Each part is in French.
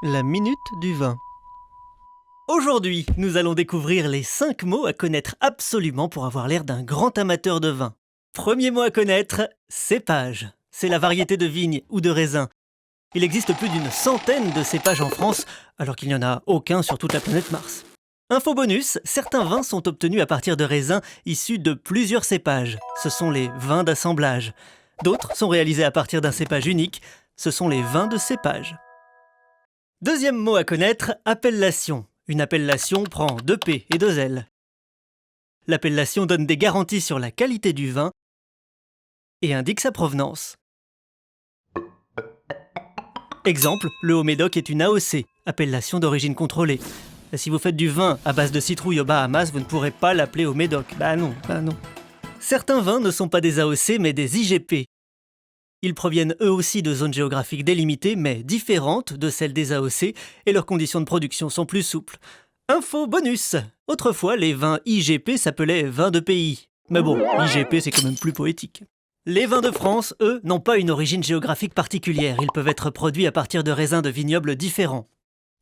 La minute du vin. Aujourd'hui, nous allons découvrir les 5 mots à connaître absolument pour avoir l'air d'un grand amateur de vin. Premier mot à connaître, cépage. C'est la variété de vigne ou de raisin. Il existe plus d'une centaine de cépages en France, alors qu'il n'y en a aucun sur toute la planète Mars. Info bonus, certains vins sont obtenus à partir de raisins issus de plusieurs cépages. Ce sont les vins d'assemblage. D'autres sont réalisés à partir d'un cépage unique. Ce sont les vins de cépage. Deuxième mot à connaître, appellation. Une appellation prend 2 P et 2 L. L'appellation donne des garanties sur la qualité du vin et indique sa provenance. Exemple, le Haut-Médoc est une AOC, appellation d'origine contrôlée. Si vous faites du vin à base de citrouille aux Bahamas, vous ne pourrez pas l'appeler Haut-Médoc. Bah non. Certains vins ne sont pas des AOC mais des IGP. Ils proviennent eux aussi de zones géographiques délimitées, mais différentes de celles des AOC, et leurs conditions de production sont plus souples. Info bonus! Autrefois, les vins IGP s'appelaient vins de pays. Mais bon, IGP c'est quand même plus poétique. Les vins de France, eux, n'ont pas une origine géographique particulière. Ils peuvent être produits à partir de raisins de vignobles différents.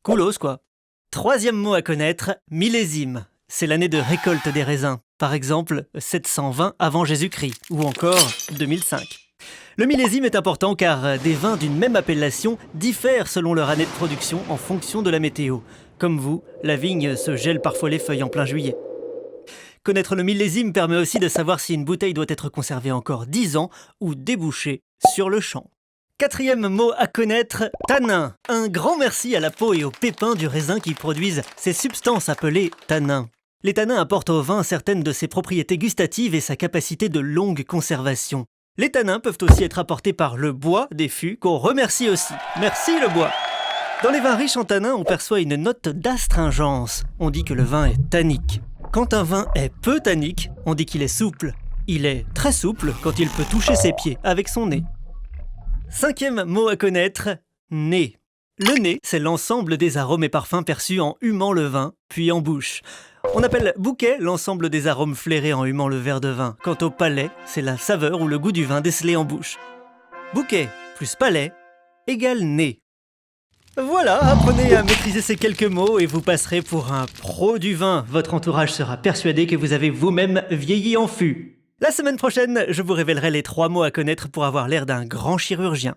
Coolos, quoi. Troisième mot à connaître, millésime. C'est l'année de récolte des raisins. Par exemple, 720 avant Jésus-Christ, ou encore 2005. Le millésime est important car des vins d'une même appellation diffèrent selon leur année de production en fonction de la météo. Comme vous, la vigne se gèle parfois les feuilles en plein juillet. Connaître le millésime permet aussi de savoir si une bouteille doit être conservée encore 10 ans ou débouchée sur le champ. Quatrième mot à connaître, tanin. Un grand merci à la peau et aux pépins du raisin qui produisent ces substances appelées tanins. Les tanins apportent au vin certaines de ses propriétés gustatives et sa capacité de longue conservation. Les tanins peuvent aussi être apportés par le bois des fûts, qu'on remercie aussi. Merci le bois! Dans les vins riches en tanins, on perçoit une note d'astringence. On dit que le vin est tannique. Quand un vin est peu tannique, on dit qu'il est souple. Il est très souple quand il peut toucher ses pieds avec son nez. Cinquième mot à connaître, nez. Le nez, c'est l'ensemble des arômes et parfums perçus en humant le vin, puis en bouche. On appelle bouquet l'ensemble des arômes flairés en humant le verre de vin. Quant au palais, c'est la saveur ou le goût du vin décelé en bouche. Bouquet plus palais égale nez. Voilà, apprenez à maîtriser ces quelques mots et vous passerez pour un pro du vin. Votre entourage sera persuadé que vous avez vous-même vieilli en fût. La semaine prochaine, je vous révélerai les 3 mots à connaître pour avoir l'air d'un grand chirurgien.